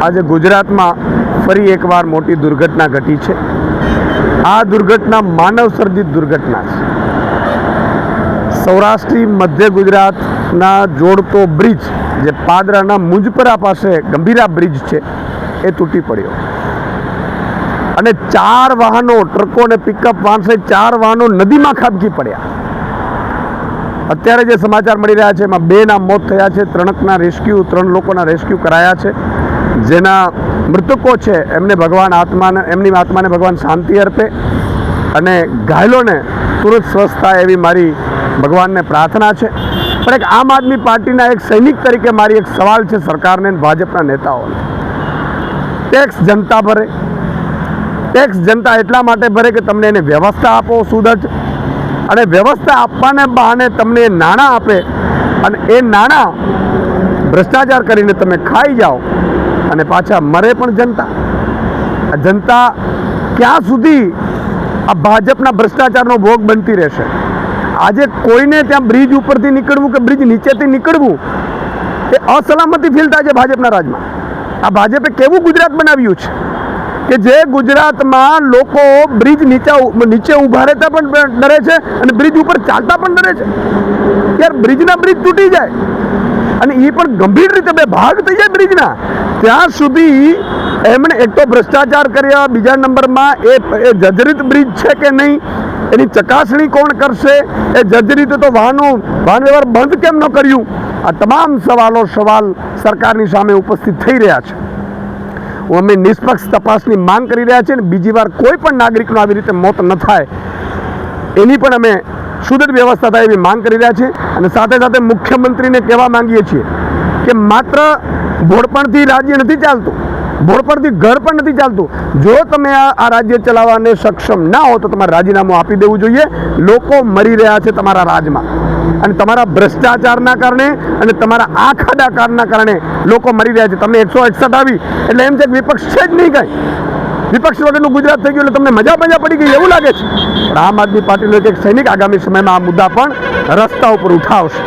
આજે ગુજરાતમાં ફરી એકવાર મોટી દુર્ઘટના ઘટી છે। આ દુર્ઘટના માનવ સર્જિત દુર્ઘટના છે। સૌરાષ્ટ્રી મધ્ય ગુજરાતના જોડતો બ્રિજ જે પાદરાના મુંજપરા પાસે ગંભીરા બ્રિજ છે એ તૂટી પડ્યો અને 4 વાહનો, ટ્રકો અને પિકઅપ વાન સહિત 4 વાહનો નદીમાં ખાબકી પડ્યા। અત્યારે જે સમાચાર મળી રહ્યા છે એમાં 2ના મોત થયા છે, 3 લોકોના રેસ્ક્યુ કરાયા છે। જેના મૃતકો છે એમને ભગવાન એમની આત્માને ભગવાન શાંતિ અર્પે અને ઘાયલોને તુરંત સ્વસ્થ થાય એવી મારી ભગવાનને પ્રાર્થના છે। પણ એક આમ આદમી પાર્ટીના એક સૈનિક તરીકે મારી એક સવાલ છે સરકારને, ભાજપના નેતાઓને। ટેક્સ જનતા ભરે, ટેક્સ જનતા એટલા માટે ભરે કે તમને એને વ્યવસ્થા આપો સુદૃઢ, અને વ્યવસ્થા આપવાને બહાને તમને નાણાં આપે અને એ નાણાં ભ્રષ્ટાચાર કરીને તમે ખાઈ જાઓ અને પાછા મરે પણ જનતા। આ જનતા ક્યાં સુધી આ ભાજપના ભ્રષ્ટાચારનો ભોગ બનતી રહેશે? આજે કોઈને ત્યાં બ્રિજ ઉપરથી નીકળવું કે બ્રિજ નીચેથી નીકળવું એ અસલામતી ફીલ થાય છે ભાજપના રાજમાં। આ ભાજપે કેવું ગુજરાત બનાવ્યું છે કે જે ગુજરાતમાં લોકો બ્રિજ નીચે ઊભા રહેતા પણ ડરે છે અને બ્રિજ ઉપર ચાલતા પણ ડરે છે। યાર, બ્રિજના બ્રિજ તૂટી જાય અને એ પણ ગંભીર રીતે 2 ભાગ થઈ જાય બ્રિજના, ત્યાં સુધી એમણે એક તો ભ્રષ્ટાચાર કર્યા, બીજા નંબરમાં એ જર્જરિત બ્રિજ છે કે નહીં એની ચકાસણી કોણ કરશે? એ જર્જરિત તો વાહન વ્યવહાર બંધ કેમ ન કર્યું? આ તમામ સવાલ સરકારની સામે ઉપસ્થિત થઈ રહ્યા છે। અમે નિષ્પક્ષ તપાસની માંગ કરી રહ્યા છીએ અને બીજી વાર કોઈ પણ નાગરિકનું આવી રીતે મોત ન થાય એની પણ અમે સુદૃઢ વ્યવસ્થા થાય એવી માંગ કરી રહ્યા છીએ। અને સાથે સાથે મુખ્યમંત્રીને કહેવા માંગીએ છીએ કે માત્ર ભોળપણથી રાજ્ય નથી ચાલતું, ભોળપણથી ઘર પણ નથી ચાલતું। જો તમે આ રાજ્ય ચલાવવાને સક્ષમ ના હો તો તમારે રાજીનામું આપી દેવું જોઈએ। લોકો મરી રહ્યા છે તમારા રાજમાં અને તમારા ભ્રષ્ટાચારના કારણે અને તમારા આ ખાડાકારના કારણે લોકો મરી રહ્યા છે। તમને 161 આવી એટલે એમ છે કે વિપક્ષ છે જ નહીં કાંઈ, વિપક્ષ વગરનું ગુજરાત થઈ ગયું એટલે તમને મજા પડી ગઈ એવું લાગે છે। પણ આમ આદમી પાર્ટીનો એક સૈનિક આગામી સમયમાં આ મુદ્દા પણ રસ્તા ઉપર ઉઠાવશે।